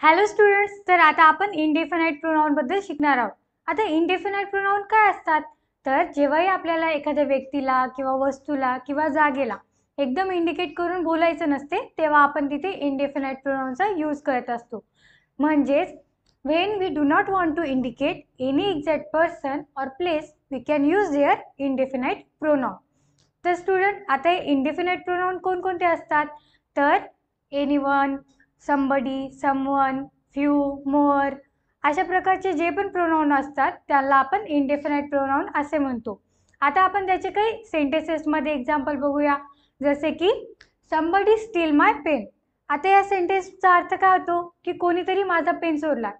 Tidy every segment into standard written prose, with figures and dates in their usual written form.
Hello students, तर आता आपण इंडेफिनाइट प्रोनाउन बद्दल शिकणार आहोत। आता इंडेफिनाइट प्रोनाउन काय असतात? तर जेव्हाही आपल्याला एखाद्या व्यक्तीला किंवा वस्तूला किंवा जागेला एकदम इंडिकेट करून बोलायचं नसते, तेव्हा आपण तिथे इंडेफिनाइट प्रोनाउनचा यूज करत असतो। म्हणजेच when we do not want to indicate any exact person or place, we can use their indefinite pronoun. तर स्टुडंट, आता इंडेफिनाइट प्रोनाउन कोणकोणते असतात? तर anyone, somebody, someone, few, more अशा प्रकारचे जे पण प्रोनाउन असतात त्याला आपण इंडेफिनाइट प्रोनाउन असे म्हणतो। आता आपण त्याचे काही सेंटेन्सेसमध्ये एक्झाम्पल बघूया, जसे की somebody steal my pen। आता या सेंटेन्सचा अर्थ काय होतो की कोणीतरी माझा पेन चोरला।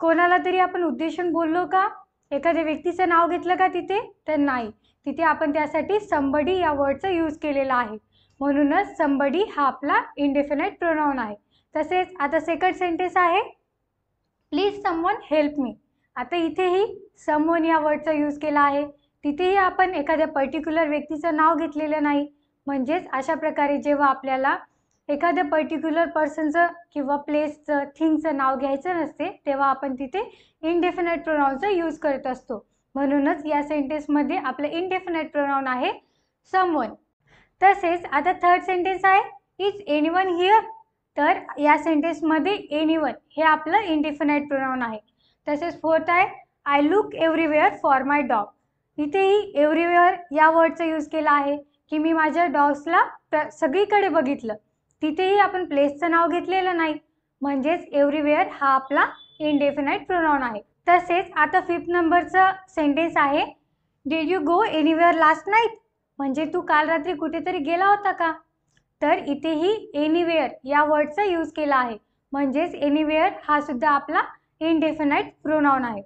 कोणाला तरी आपण उद्देशून बोललो का? एखाद्या व्यक्तीचं नाव घेतलं का तिथे? तर नाही, तिथे आपण त्यासाठी somebody या वर्डचा यूज केलेला आहे, म्हणूनच somebody हा आपला इंडेफिनाइट प्रोनाउन आहे। तसेच आता सेकंड सेंटेन्स आहे प्लीज समवन हेल्प मी। आता इथेही समवन या वर्डचा यूज केला आहे, तिथेही आपण एखाद्या पर्टिक्युलर व्यक्तीचं नाव घेतलेलं नाही। म्हणजेच अशा प्रकारे जेव्हा आपल्याला एखाद्या पर्टिक्युलर पर्सनचं किंवा प्लेसचं, थिंगचं नाव घ्यायचं नसते, तेव्हा आपण तिथे इंडेफिनाइट प्रोनाउनचा यूज करत असतो। म्हणूनच या सेंटेन्समध्ये आपलं इंडेफिनाइट प्रोनाउन आहे समवन। तसेच आता थर्ड सेंटेन्स आहे इज एनीवन हिअर। तर या सेंटेन्समध्ये एनीवन हे आपलं इंडेफिनाइट प्रोनाउन आहे। तसेच फोर्थ आहे I look everywhere for my dog. इथेही एव्हरीवेअर या वर्डचा यूज केला आहे की मी माझ्या डॉग्सला सगळीकडे बघितलं। तिथेही आपण प्लेसचं नाव घेतलेलं नाही, म्हणजेच एव्हरीवेअर हा आपला इंडेफिनाइट प्रोनाउन आहे। तसेच आता फिफ्थ नंबरचं सेंटेन्स आहे did you go anywhere last night. म्हणजे तू काल रात्री कुठेतरी गेला होता का? तर इथेही एनीवेअर या वर्डचा यूज केला आहे, म्हणजेच एनीवेअर हा सुद्धा आपला इंडेफिनाइट प्रोनाउन आहे।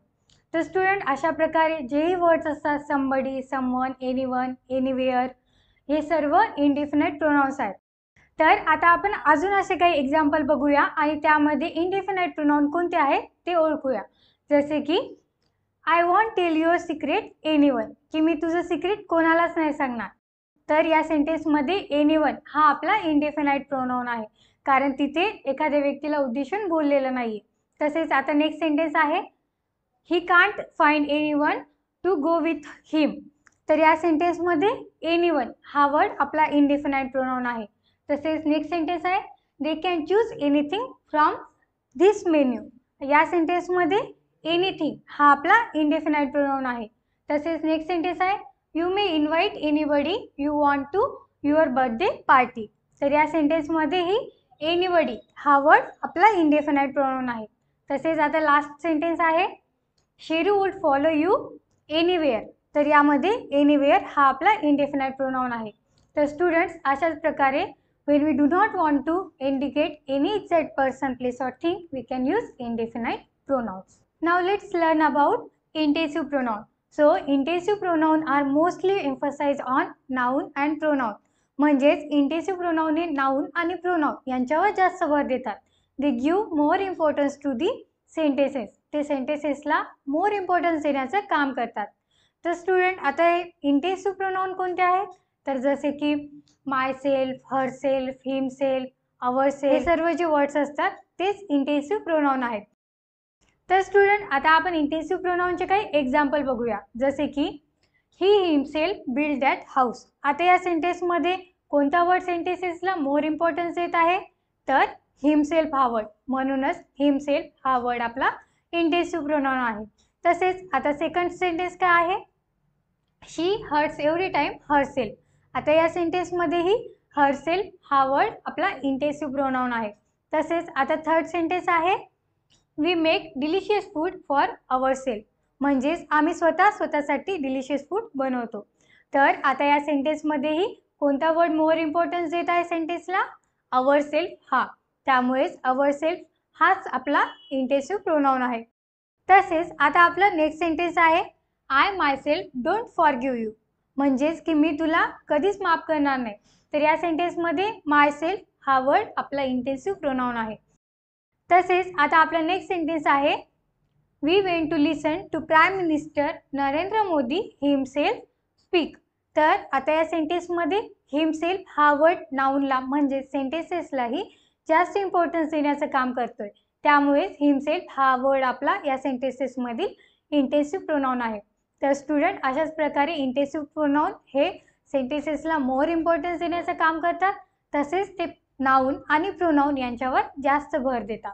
तर स्टुडंट, अशा प्रकारे जेही वर्ड्स असतात समबडी, समवन, एनीवन, एनीवेअर हे सर्व इंडेफिनाइट प्रोनाउन्स आहेत। तर आता आपण अजून असे काही एक्झाम्पल बघूया आणि त्यामध्ये इंडेफिनाइट प्रोनाउन कोणते आहे ते ओळखूया। जसे की I want tell your secret anyone, की मी तुझं सिक्रेट कोणालाच नाही सांगणार। तर या सेंटेन्समध्ये एनीवन हा आपला इंडेफिनाइट प्रोनाउन आहे, कारण तिथे एखाद्या व्यक्तीला उद्देशून बोललेलं नाही। तसेच आता नेक्स्ट सेंटेन्स आहे he can't find anyone to go with him. तर या सेंटेन्समध्ये एनीवन हा वर्ड आपला इंडेफिनाइट प्रोनाउन आहे। तसेच नेक्स्ट सेंटेन्स आहे they can choose anything from this menu. या सेंटेन्समध्ये एनिथिंग हा आपला इंडेफिनाइट प्रोनाउन आहे। तसेच नेक्स्ट सेंटेन्स आहे you may invite anybody you want to your birthday party. तर या सेंटेन्समध्येही एनीबडी हा वर्ड आपला इंडेफिनाइट प्रोनाउन आहे। तसेच आता लास्ट सेंटेन्स आहे Sheru would follow you anywhere. तर यामध्ये एनीवेअर हा आपला इंडेफिनाइट प्रोनाउन आहे। तर स्टुडंट्स, अशाच प्रकारे when we do not want to indicate any exact person, place or thing, we can use indefinite pronouns. Now let's learn about intensive pronoun. So intensive pronoun are mostly emphasized on noun and pronoun. म्हणजेच intensive pronoun हे noun आणि pronoun यांच्यावर जास्त भर देतात। They give more importance to the sentences. ते सेंटेन्सेसला मोर importance देण्याचं काम करतात। तर स्टुडंट, आता इंटेन्सिव्ह प्रोनाउन कोणते आहेत? तर जसे की माय सेल्फ, हर सेल्फ, हिम सेल्फ, आवर सेल्फ हे सर्व जे वर्ड्स असतात तेच इंटेन्सिव्ह प्रोनाउन आहेत। तर स्टुडंट, आता आपण इंटेन्सिव्ह प्रोनाउनचे काही एक्झाम्पल बघूया, जसे की he himself build that house. आता या सेंटेन्समध्ये कोणता वर्ड सेंटेन्सेसला मोर इम्पॉर्टन्स देत आहे? तर हिमसेल्फ हा वर्ड, म्हणूनच हिमसेल्फ हा वर्ड आपला इंटेन्सिव्ह प्रोनाउन आहे। तसेच आता सेकंड सेंटेन्स काय आहे she hurts every time herself. आता या सेंटेन्समध्येही हरसेल्फ हा वर्ड आपला इंटेन्सिव्ह प्रोनाउन आहे। तसेच आता थर्ड सेंटेन्स आहे we make delicious food for ourself. म्हणजेच आम्ही स्वतःसाठी डिलिशियस फूड बनवतो। तर आता या सेंटेन्समध्येही कोणता वर्ड मोर इम्पॉर्टन्स देत आहे सेंटेन्सला? अवर सेल्फ हा, त्यामुळेच अवर सेल्फ हाच आपला इंटेन्सिव्ह प्रोनाउन आहे। तसेच आता आपला नेक्स्ट सेंटेन्स आहे I my self don't forgive you. म्हणजेच की मी तुला कधीच माफ करणार नाही। तर या सेंटेन्समध्ये माय सेल्फ हा वर्ड आपला इंटेन्सिव्ह प्रोनाउन आहे। तसेच आता आपला नेक्स्ट सेंटेन्स आहे we went to listen to prime minister Narendra Modi himself speak. तर आता या सेंटेन्समध्ये हिमसेल्फ हा वर्ड नाउनला म्हणजे सेंटेन्सेसलाही जास्त इम्पॉर्टन्स देण्याचं काम करतोय। त्यामुळेच हिमसेल्फ हा वर्ड आपला या सेंटेन्सेसमधील इंटेन्सिव्ह प्रोनाऊन आहे. तर स्टुडंट अशाच प्रकारे इंटेन्सिव्ह प्रोनाऊन हे सेंटेन्सेसला मोर इम्पॉर्टन्स देण्याचं काम करतात, तसेच ते नाऊन आणि प्रोनाऊन यांच्यावर जास्त भर देतात.